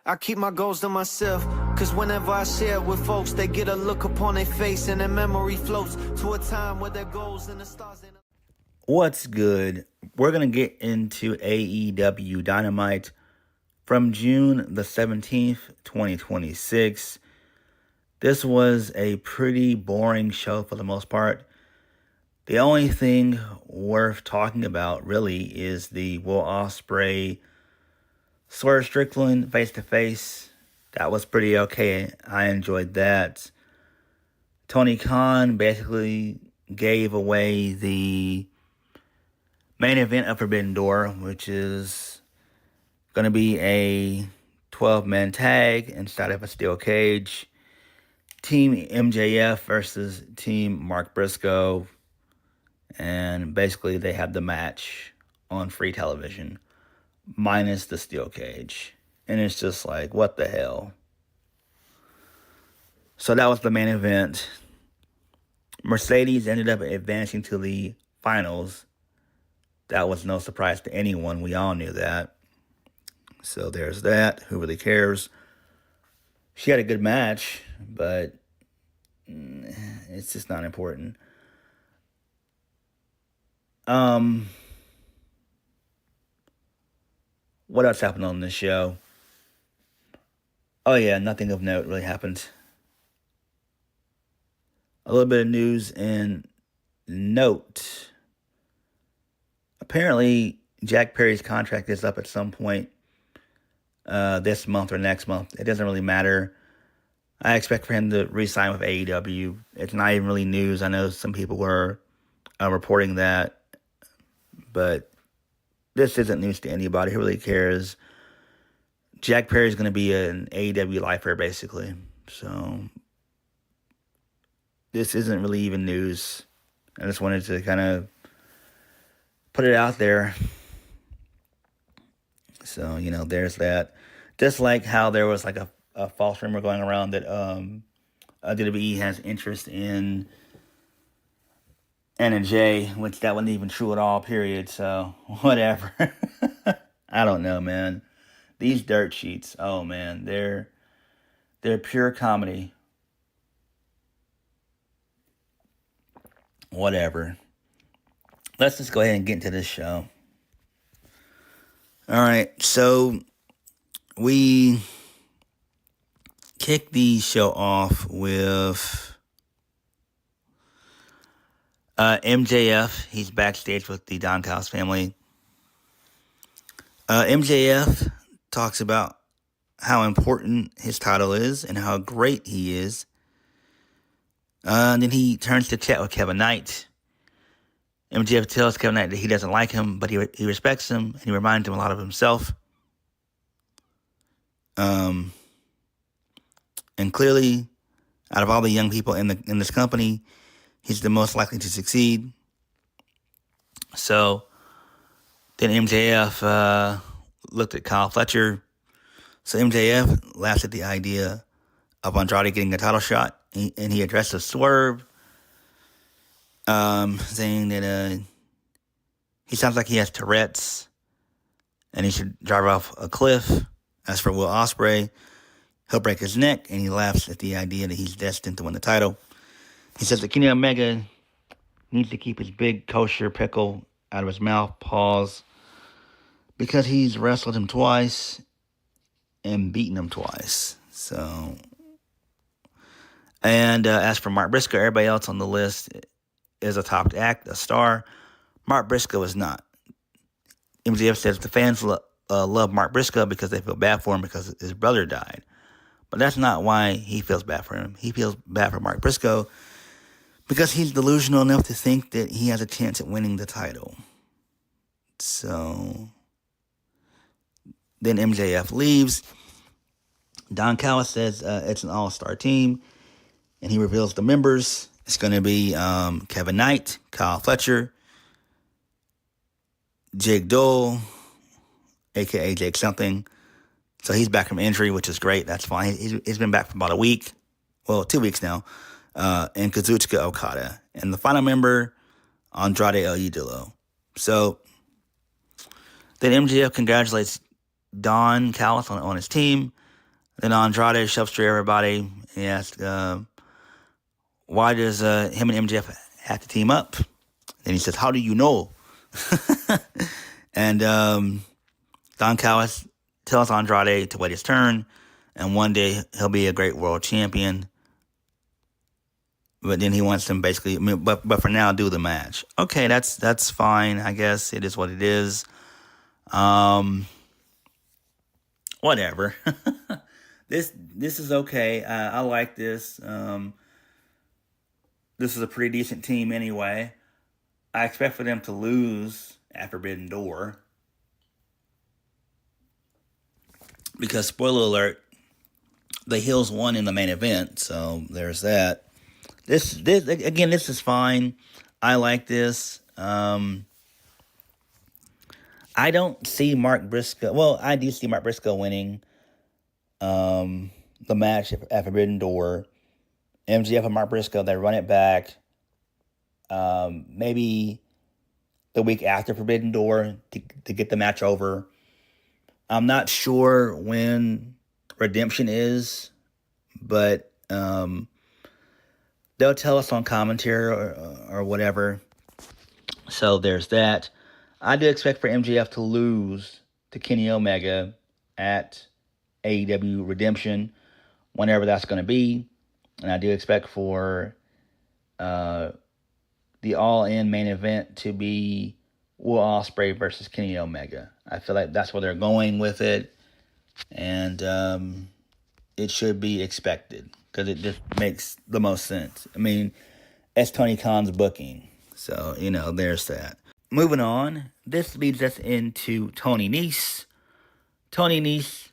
I keep my goals to myself, cause whenever I share with folks, they get a look upon their face and their memory floats to a time where their goals and the stars ain't... What's good? We're going to get into AEW Dynamite from June the 17th, 2026. This was a pretty boring show for the most part. The only thing worth talking about really is the Will Ospreay Swerve Strickland face-to-face. That was pretty okay. I enjoyed that. Tony Khan basically gave away the main event of Forbidden Door, which is going to be a 12-man tag inside of a steel cage. Team MJF versus Team Mark Briscoe. And basically they have the match on free television, minus the steel cage. And it's just like, what the hell? So that was the main event. Mercedes ended up advancing to the finals. That was no surprise to anyone. We all knew that. So there's that. Who really cares? She had a good match, but it's just not important. What else happened on this show? Oh yeah, nothing of note really happened. A little bit of news and note. Apparently, Jack Perry's contract is up at some point this month or next month. It doesn't really matter. I expect for him to re-sign with AEW. It's not even really news. I know some people were reporting that, but this isn't news to anybody who really cares. Jack Perry's going to be an AEW lifer, basically. So this isn't really even news. I just wanted to kind of put it out there. So, there's that. Just like how there was like a false rumor going around that WWE has interest in Anna Jay, which that wasn't even true at all, period. So, whatever. I don't know, man. These dirt sheets, oh man, they're pure comedy. Whatever. Let's just go ahead and get into this show. Alright, so we kick the show off with MJF. He's backstage with the Don Callis family. MJF talks about how important his title is and how great he is. And then he turns to chat with Kevin Knight. MJF tells Kevin Knight that he doesn't like him, but he respects him, and he reminds him a lot of himself. And clearly, out of all the young people in this company, he's the most likely to succeed. So then MJF looked at Kyle Fletcher. So MJF laughs at the idea of Andrade getting a title shot, and he addresses Swerve, saying that he sounds like he has Tourette's, and he should drive off a cliff. As for Will Ospreay, he'll break his neck, and he laughs at the idea that he's destined to win the title. He says that Kenny Omega needs to keep his big kosher pickle out of his mouth, pause, because he's wrestled him twice and beaten him twice. So, and as for Mark Briscoe, everybody else on the list is a top act, a star. Mark Briscoe is not. MJF says the fans love Mark Briscoe because they feel bad for him because his brother died. But that's not why he feels bad for him. He feels bad for Mark Briscoe because he's delusional enough to think that he has a chance at winning the title. So then MJF leaves. Don Callis says it's an all-star team, and he reveals the members. It's going to be Kevin Knight, Kyle Fletcher, Jake Dole, a.k.a. Jake something. So he's back from injury, which is great. That's fine. He's been back for about a week. Well, 2 weeks now. And Kazuchika Okada. And the final member, Andrade El Idolo. So then MJF congratulates Don Callis on his team. Then Andrade shoves through everybody. He asks, why does him and MJF have to team up? And he says, how do you know? And Don Callis tells Andrade to wait his turn, and one day he'll be a great world champion. But then he wants them basically, but for now, do the match. Okay, that's fine. I guess it is what it is. Whatever. This is okay. I like this. This is a pretty decent team anyway. I expect for them to lose at Forbidden Door. Because, spoiler alert, the Hills won in the main event, so there's that. This is fine. I like this. I don't see Mark Briscoe. Well, I do see Mark Briscoe winning the match at Forbidden Door. MJF and Mark Briscoe, they run it back. Maybe the week after Forbidden Door to get the match over. I'm not sure when Redemption is, but they'll tell us on commentary or whatever. So there's that. I do expect for MJF to lose to Kenny Omega at AEW Redemption, whenever that's going to be. And I do expect for the All-In main event to be Will Ospreay versus Kenny Omega. I feel like that's where they're going with it. And it should be expected because it just makes the most sense. I mean, it's Tony Khan's booking. So, there's that. Moving on, this leads us into Tony Nese. Tony Nese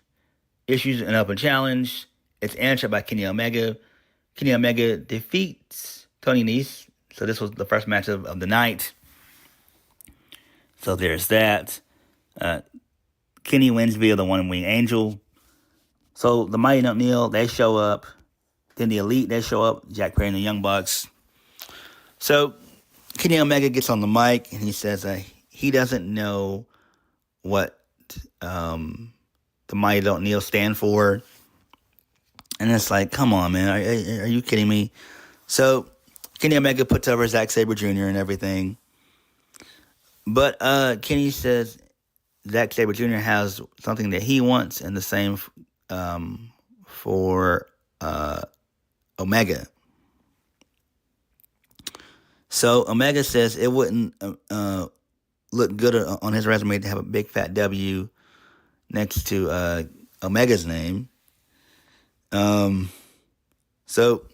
issues an open challenge. It's answered by Kenny Omega. Kenny Omega defeats Tony Nese. So this was the first match of the night. So there's that. Kenny wins via the One Wing Angel. So the Mighty Don't Kneel, they show up. Then the Elite, they show up. Jack Perry and the Young Bucks. So Kenny Omega gets on the mic and he says he doesn't know what the Mighty Don't Kneel stand for. And it's like, come on, man. Are you kidding me? So Kenny Omega puts over Zack Sabre Jr. and everything. But Kenny says Zack Sabre Jr. has something that he wants, and the same for Omega. So Omega says it wouldn't look good on his resume to have a big fat W next to Omega's name. So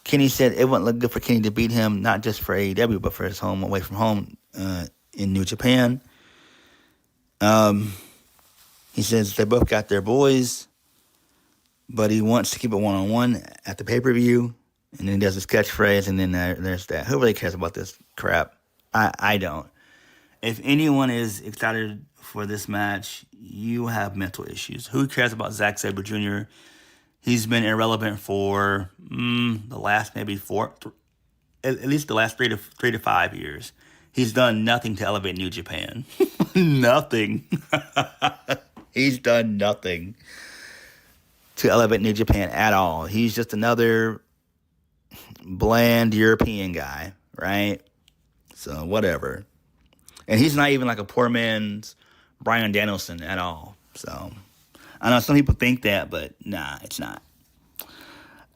Kenny said it wouldn't look good for Kenny to beat him, not just for AEW, but for his home away from home in New Japan. He says they both got their boys, but he wants to keep it one-on-one at the pay-per-view. And then he does his catchphrase, and then there's that. Who really cares about this crap? I don't. If anyone is excited for this match, you have mental issues. Who cares about Zack Sabre Jr.? He's been irrelevant for the last maybe at least the last 3 to 5 years. He's done nothing to elevate New Japan. Nothing. He's done nothing to elevate New Japan at all. He's just another bland European guy, right? So whatever. And he's not even like a poor man's Bryan Danielson at all. So I know some people think that, but nah, it's not.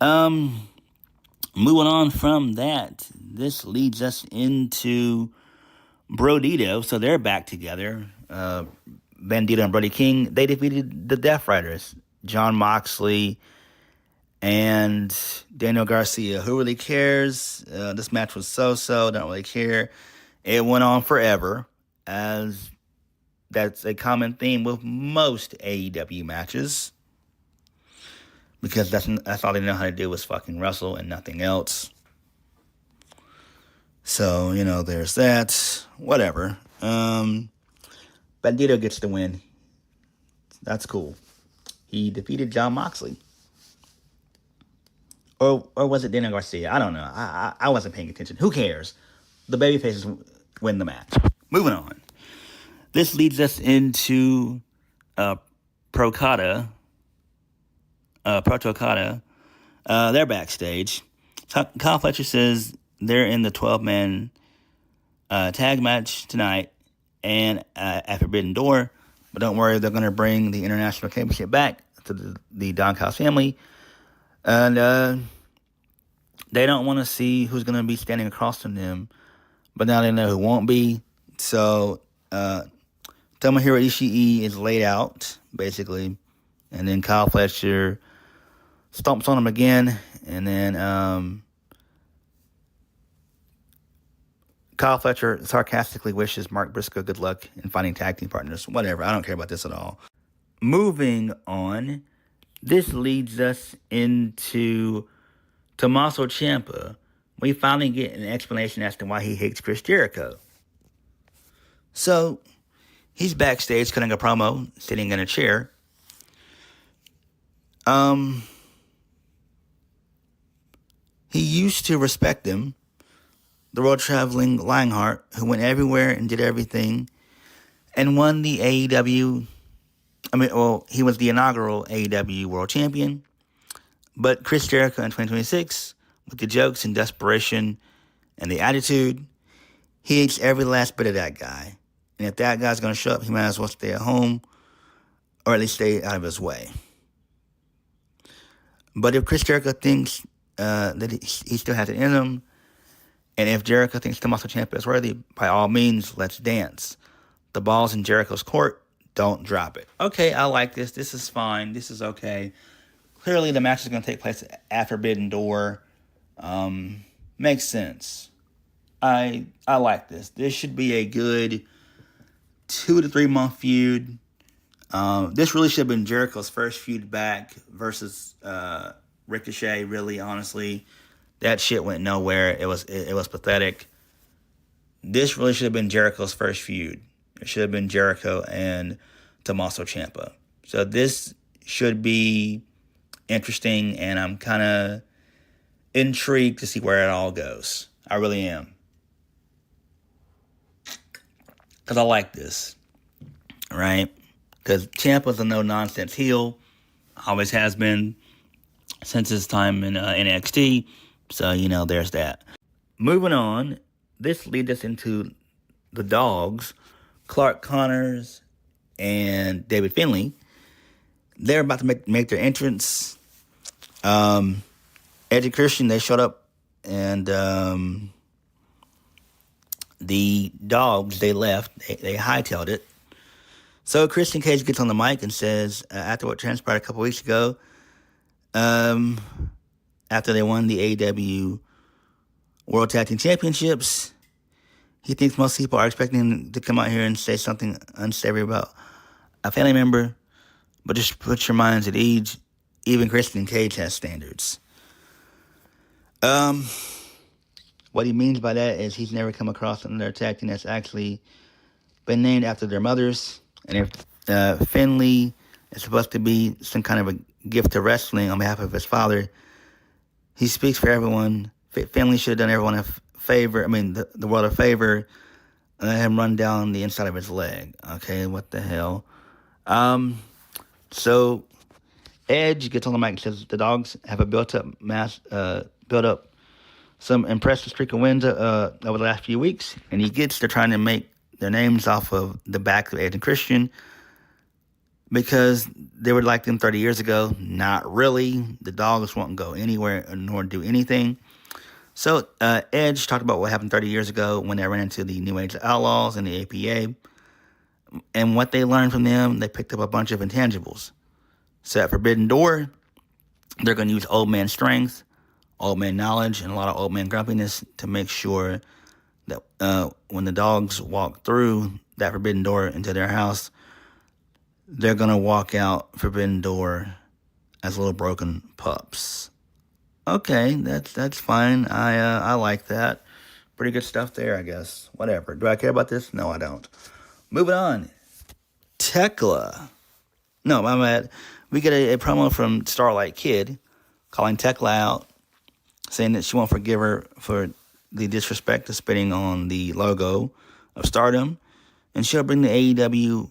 Moving on from that, this leads us into Brodito. So they're back together. Bandito and Brody King, they defeated the Death Riders, Jon Moxley and Daniel Garcia. Who really cares? This match was so-so. Don't really care. It went on forever, as that's a common theme with most AEW matches, because that's all they know how to do is fucking wrestle and nothing else. So, there's that. Whatever. Bandito gets the win. That's cool. He defeated Jon Moxley. Or was it Daniel Garcia? I don't know. I wasn't paying attention. Who cares? The babyfaces win the match. Moving on. This leads us into Procada Proto Okada, they're backstage. Kyle Fletcher says they're in the 12-man tag match tonight and at Forbidden Door. But don't worry, they're going to bring the International Championship back to the Don Callis family. And they don't want to see who's going to be standing across from them. But now they know who won't be. So Tomohiro Ishii is laid out, basically. And then Kyle Fletcher stomps on him again. And then Kyle Fletcher sarcastically wishes Mark Briscoe good luck in finding tag team partners. Whatever, I don't care about this at all. Moving on, this leads us into Tommaso Ciampa. We finally get an explanation as to why he hates Chris Jericho. So, he's backstage cutting a promo, sitting in a chair. He used to respect him, the world-traveling Lionheart, who went everywhere and did everything, and won the AEW. He was the inaugural AEW World Champion. But Chris Jericho in 2026, with the jokes and desperation and the attitude, he hates every last bit of that guy. And if that guy's going to show up, he might as well stay at home, or at least stay out of his way. But if Chris Jericho thinks that he still has it in him, and if Jericho thinks Tommaso Ciampa is worthy, by all means, let's dance. The ball's in Jericho's court. Don't drop it. Okay, I like this. This is fine. This is okay. Clearly, the match is going to take place at Forbidden Door. Makes sense. I like this. This should be a good 2 to 3 month feud. This really should have been Jericho's first feud back versus Ricochet. Really, honestly, that shit went nowhere. It was pathetic. This really should have been Jericho's first feud. It should have been Jericho and Tommaso Ciampa. So this should be interesting, and I'm kind of intrigued to see where it all goes. I really am. Because I like this. Right? Because Ciampa's a no-nonsense heel. Always has been since his time in NXT. So, there's that. Moving on, this leads us into the Dogs, Clark Connors and David Finlay. They're about to make their entrance. Edge and Christian, they showed up, and the Dogs, they left. They hightailed it. So Christian Cage gets on the mic and says, after what transpired a couple weeks ago, after they won the AEW World Tag Team Championships, he thinks most people are expecting him to come out here and say something unsavory about a family member, but just put your minds at ease. Even Christian Cage has standards. What he means by that is he's never come across another tag team that's actually been named after their mothers. And if Finlay is supposed to be some kind of a gift to wrestling on behalf of his father, he speaks for everyone. Finlay should have done everyone a favor, the world a favor, and let him run down the inside of his leg. Okay, what the hell? So Edge gets on the mic and says the Dogs have a built up some impressive streak of wins over the last few weeks, and they're trying to make their names off of the back of Edge and Christian because they were like them 30 years ago. Not really. The Dogs won't go anywhere nor do anything. So Edge talked about what happened 30 years ago when they ran into the New Age Outlaws and the APA. And what they learned from them, they picked up a bunch of intangibles. So at Forbidden Door, they're going to use old man strength, old man knowledge, and a lot of old man grumpiness to make sure that when the Dogs walk through that Forbidden Door into their house, they're going to walk out Forbidden Door as little broken pups. Okay, that's fine. I like that. Pretty good stuff there, I guess. Whatever. Do I care about this? No, I don't. Moving on. Tekla. No, my bad. We get a promo from Starlight Kid calling Tekla out, saying that she won't forgive her for the disrespect of spitting on the logo of Stardom, and she'll bring the AEW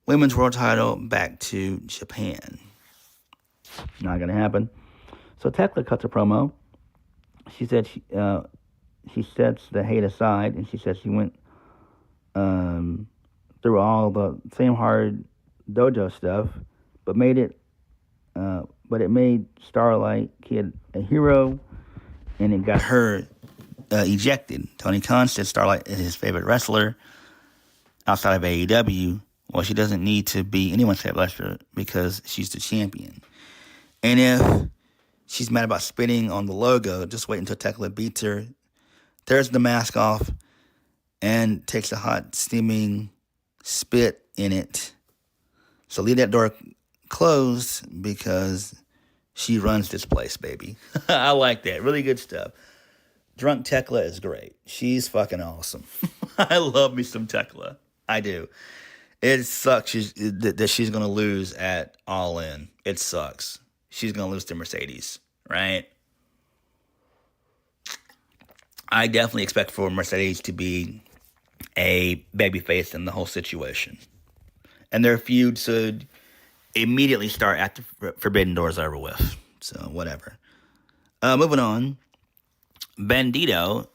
Women's World Title back to Japan. Not going to happen. So Tekla cuts a promo. She said she sets the hate aside, and she said she went through all the same hard dojo stuff, but it made Starlight Kid a hero, and it got her ejected. Tony Khan said Starlight is his favorite wrestler outside of AEW. Well, she doesn't need to be anyone's favorite wrestler because she's the champion. And if she's mad about spitting on the logo, just wait until Tekla beats her, tears the mask off, and takes a hot, steaming spit in it. So leave that door closed because she runs this place, baby. I like that. Really good stuff. Drunk Tekla is great. She's fucking awesome. I love me some Tekla. I do. It sucks that she's going to lose at All In. It sucks. She's going to lose to Mercedes, right? I definitely expect for Mercedes to be a babyface in the whole situation. And their feud should immediately start after Forbidden Doors are over with. So, whatever. Moving on. Bandito,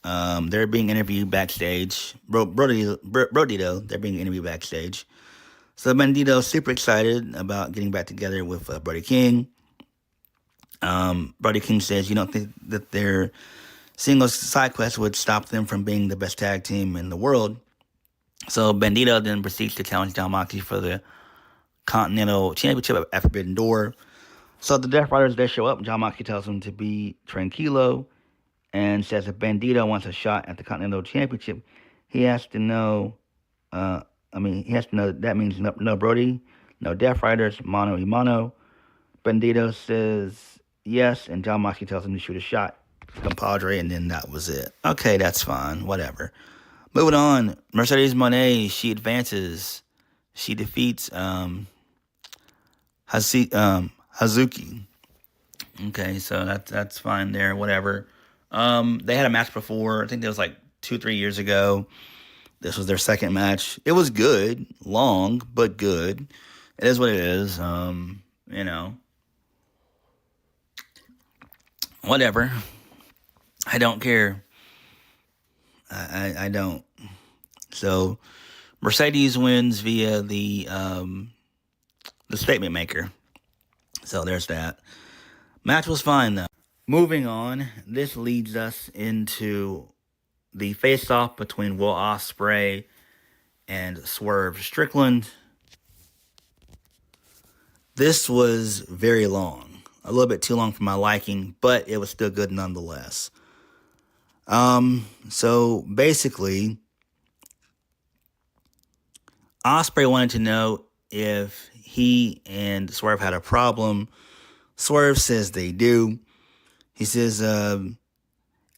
they're being interviewed backstage. Brodito, they're being interviewed backstage. So Bandito's super excited about getting back together with Brody King. Brody King says, you don't think that their single side quest would stop them from being the best tag team in the world. So Bandito then proceeds to challenge John Moxley for the Continental Championship at Forbidden Door. So the Death Riders, they show up. John Moxley tells them to be tranquilo and says if Bandito wants a shot at the Continental Championship, he has to know that means no Brody, no Death Riders, mano y mano. Bandito says yes, and John Moxley tells him to shoot a shot, compadre, and then that was it. Okay, that's fine, whatever. Moving on, Mercedes Moné, she advances. She defeats Hazuki. Okay, so that's fine there, whatever. They had a match before, I think that was like 2-3 years ago. This was their second match. It was good, long, but good. It is what it is, Whatever. I don't care. I don't. So, Mercedes wins via the statement maker. So, there's that. Match was fine, though. Moving on, this leads us into the face-off between Will Ospreay and Swerve Strickland. This was very long. A little bit too long for my liking, but it was still good nonetheless. So basically, Ospreay wanted to know if he and Swerve had a problem. Swerve says they do. He says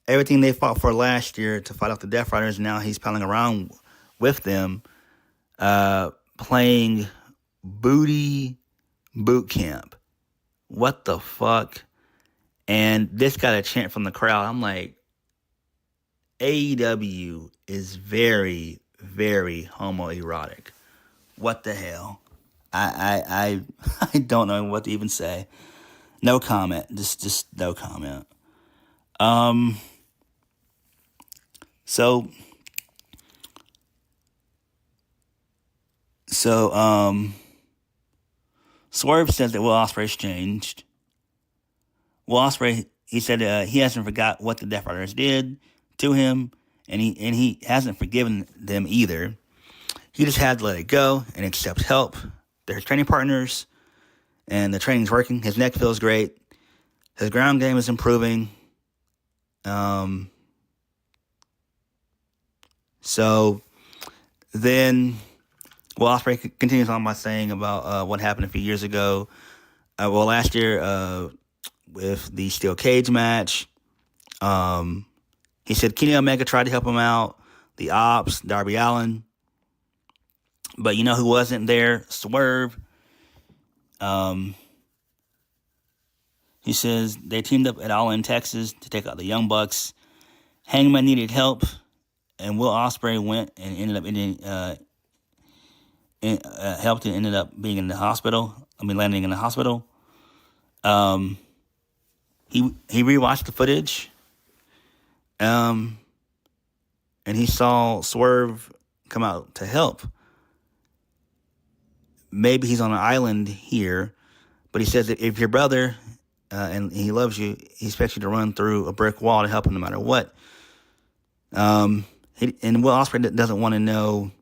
everything they fought for last year to fight off the Death Riders, now he's palling around with them, playing booty boot camp. What the fuck? And this got a chant from the crowd. I'm like, AEW is very, very homoerotic. What the hell? I don't know what to even say. No comment. Just no comment. So Swerve says that Will Ospreay's changed. Will Ospreay, he said he hasn't forgot what the Death Riders did to him, and he hasn't forgiven them either. He just had to let it go and accept help. They're his training partners, and the training's working. His neck feels great. His ground game is improving. So then Will Ospreay continues on by saying about what happened a few years ago. Last year with the steel cage match, he said Kenny Omega tried to help him out, the Ops, Darby Allin, but you know who wasn't there? Swerve. He says they teamed up at All In Texas to take out the Young Bucks. Hangman needed help, and Will Ospreay went and ended up helped and ended up being in the hospital. Landing in the hospital. he rewatched the footage, and he saw Swerve come out to help. Maybe he's on an island here, but he says that if your brother, and he loves you, he expects you to run through a brick wall to help him no matter what. And Will Ospreay doesn't want to know.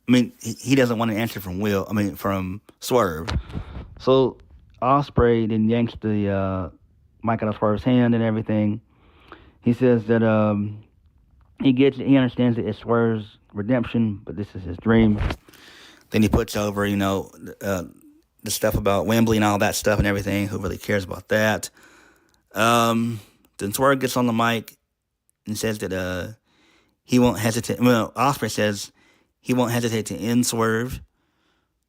He doesn't want an answer from from Swerve. So Ospreay then yanks the mic out of Swerve's hand and everything. He says that he gets it. He understands that it's Swerve's redemption, but this is his dream. Then he puts over, the stuff about Wembley and all that stuff and everything. Who really cares about that? Then Swerve gets on the mic and says that he won't hesitate. Well, Ospreay says he won't hesitate to end Swerve.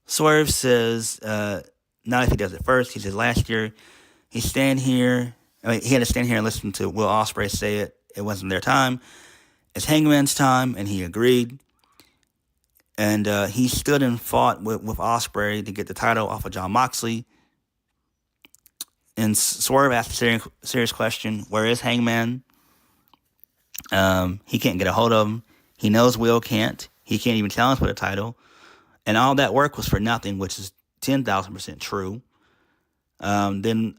Swerve says, not if he does it first. He says last year he had to stand here and listen to Will Ospreay say it. It wasn't their time. It's Hangman's time, and he agreed. And he stood and fought with Ospreay to get the title off of Jon Moxley. And Swerve asked a serious question: where is Hangman? He can't get a hold of him. He knows Will can't. He can't even challenge for the title. And all that work was for nothing, which is 10,000% true. Then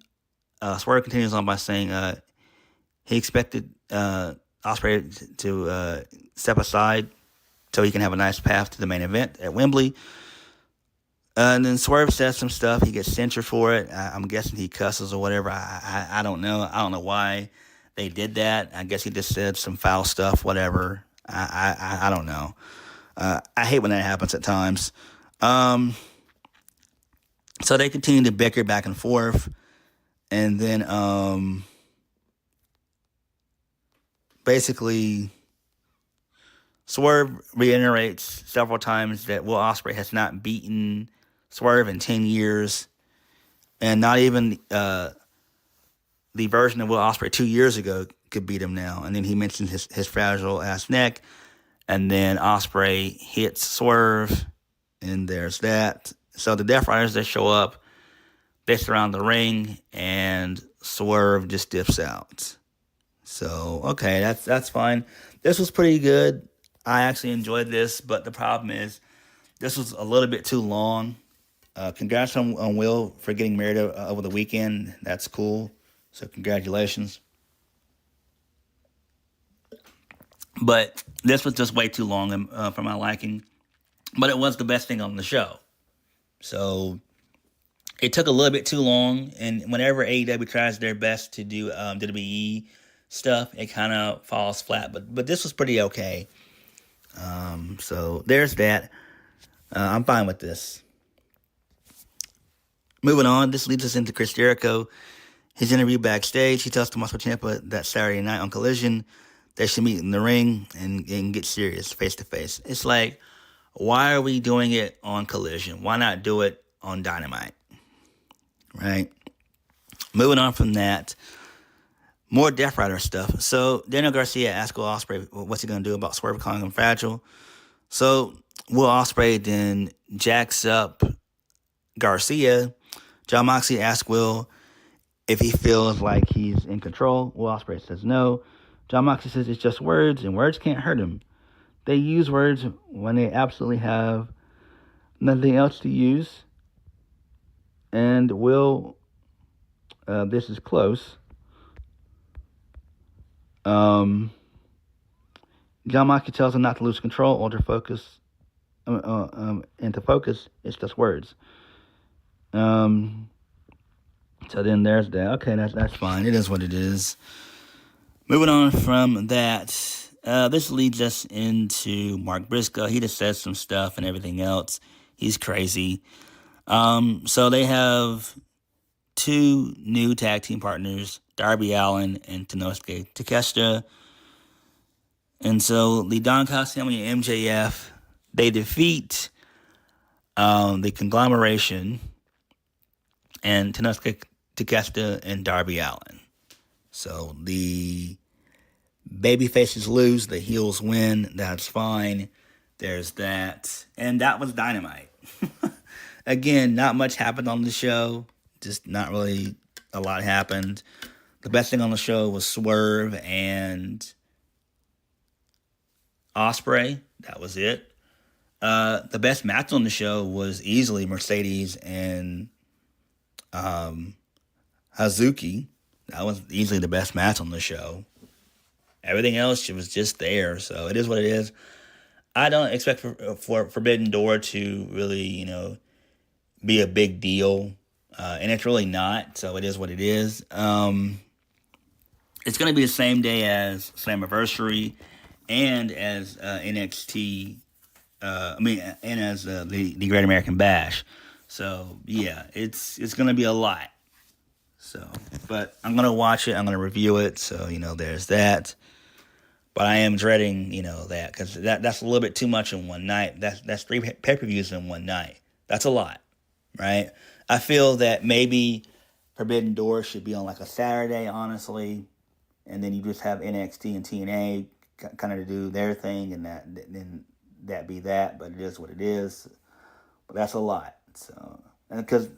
Swerve continues on by saying he expected Ospreay to step aside so he can have a nice path to the main event at Wembley. And then Swerve says some stuff. He gets censored for it. I'm guessing he cusses or whatever. I don't know. I don't know why they did that. I guess he just said some foul stuff, whatever. I don't know. I hate when that happens at times. So they continue to bicker back and forth. And then basically Swerve reiterates several times that Will Ospreay has not beaten Swerve in 10 years. And not even the version of Will Ospreay 2 years ago could beat him now. And then he mentions his fragile-ass neck. And then Ospreay hits Swerve. And there's that. So the Death Riders, they show up. They surround the ring. And Swerve just dips out. So, okay, that's fine. This was pretty good. I actually enjoyed this, but the problem is this was a little bit too long. Congrats on Will for getting married over the weekend. That's cool. So congratulations. But this was just way too long for my liking. But it was the best thing on the show. So it took a little bit too long. And whenever AEW tries their best to do WWE stuff, it kind of falls flat. But this was pretty okay. So there's that. I'm fine with this. Moving on, this leads us into Chris Jericho. His interview backstage, he tells Tommaso Ciampa that Saturday night on Collision, they should meet in the ring and get serious face to face. It's like, why are we doing it on Collision? Why not do it on Dynamite? Right? Moving on from that, more Death Rider stuff. So Daniel Garcia asked Will Ospreay what's he going to do about Swerve calling him fragile. So Will Ospreay then jacks up Garcia. Jon Moxley asks Will if he feels like he's in control. Will Ospreay says no. Jon Moxley says it's just words, and words can't hurt him. They use words when they absolutely have nothing else to use. And Will, this is close. Jon Moxley tells him not to lose control or to focus, and to focus. It's just words. So then there's that. Okay, that's fine. It is what it is. Moving on from that, this leads us into Mark Briscoe. He just says some stuff and everything else. He's crazy. So they have two new tag team partners, Darby Allin and Tenosuke Takeshita. And so the Don Callis family and MJF, they defeat the conglomeration and Tenosuke Takeshita and Darby Allin. So the baby faces lose, the heels win. That's fine. There's that. And that was Dynamite. Again, not much happened on the show. Just not really a lot happened. The best thing on the show was Swerve and Ospreay. That was it. The best match on the show was easily Mercedes and Hazuki. That was easily the best match on the show. Everything else was just there, so it is what it is. I don't expect for Forbidden Door to really, be a big deal, and it's really not. So it is what it is. It's going to be the same day as Slammiversary and as NXT. And as the Great American Bash. So yeah, it's going to be a lot. So, but I'm going to watch it. I'm going to review it. So there's that. But I am dreading, that because that's a little bit too much in one night. That's 3 pay-per-views in one night. That's a lot, right? I feel that maybe Forbidden Door should be on like a Saturday, honestly, and then you just have NXT and TNA kind of do their thing, and then that be that. But it is what it is. But that's a lot. So, and because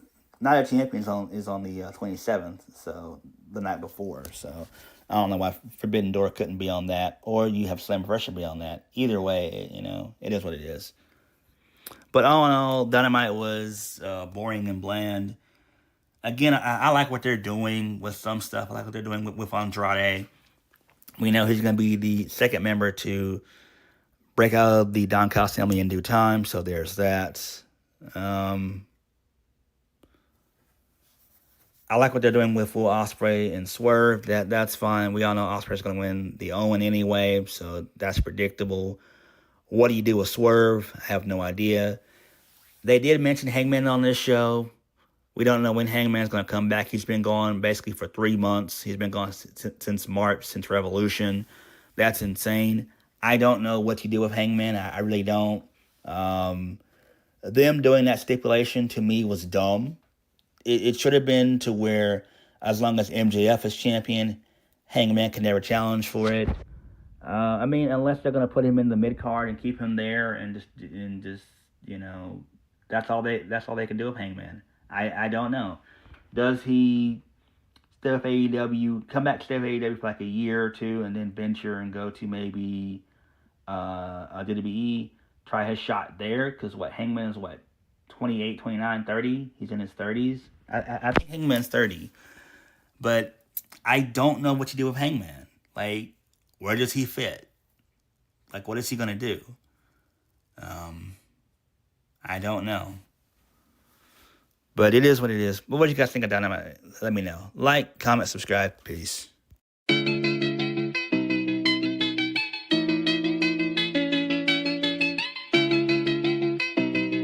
Night of Champions is on the 27th, so the night before. So I don't know why Forbidden Door couldn't be on that, or you have Slammiversary be on that. Either way, it is what it is. But all in all, Dynamite was boring and bland. Again, I like what they're doing with some stuff. I like what they're doing with Andrade. We know he's going to be the second member to break out of the Don Callis family in due time, so there's that. I like what they're doing with Ospreay and Swerve. That's fine. We all know Ospreay's going to win the Owen anyway, so that's predictable. What do you do with Swerve? I have no idea. They did mention Hangman on this show. We don't know when Hangman's going to come back. He's been gone basically for 3 months. He's been gone since March, since Revolution. That's insane. I don't know what you do with Hangman. I really don't. Them doing that stipulation to me was dumb. It should have been to where as long as MJF is champion, Hangman can never challenge for it. Unless they're going to put him in the mid card and keep him there and just that's all they can do with Hangman. I don't know. Does he stay with AEW, come back to stay with AEW for like a year or two, and then venture and go to maybe WWE, try his shot there? Because Hangman is 28, 29, 30? He's in his 30s. I think Hangman's 30. But I don't know what you do with Hangman. Like, where does he fit? Like, what is he going to do? I don't know. But it is what it is. But what do you guys think of Dynamite? Let me know. Like, comment, subscribe. Peace.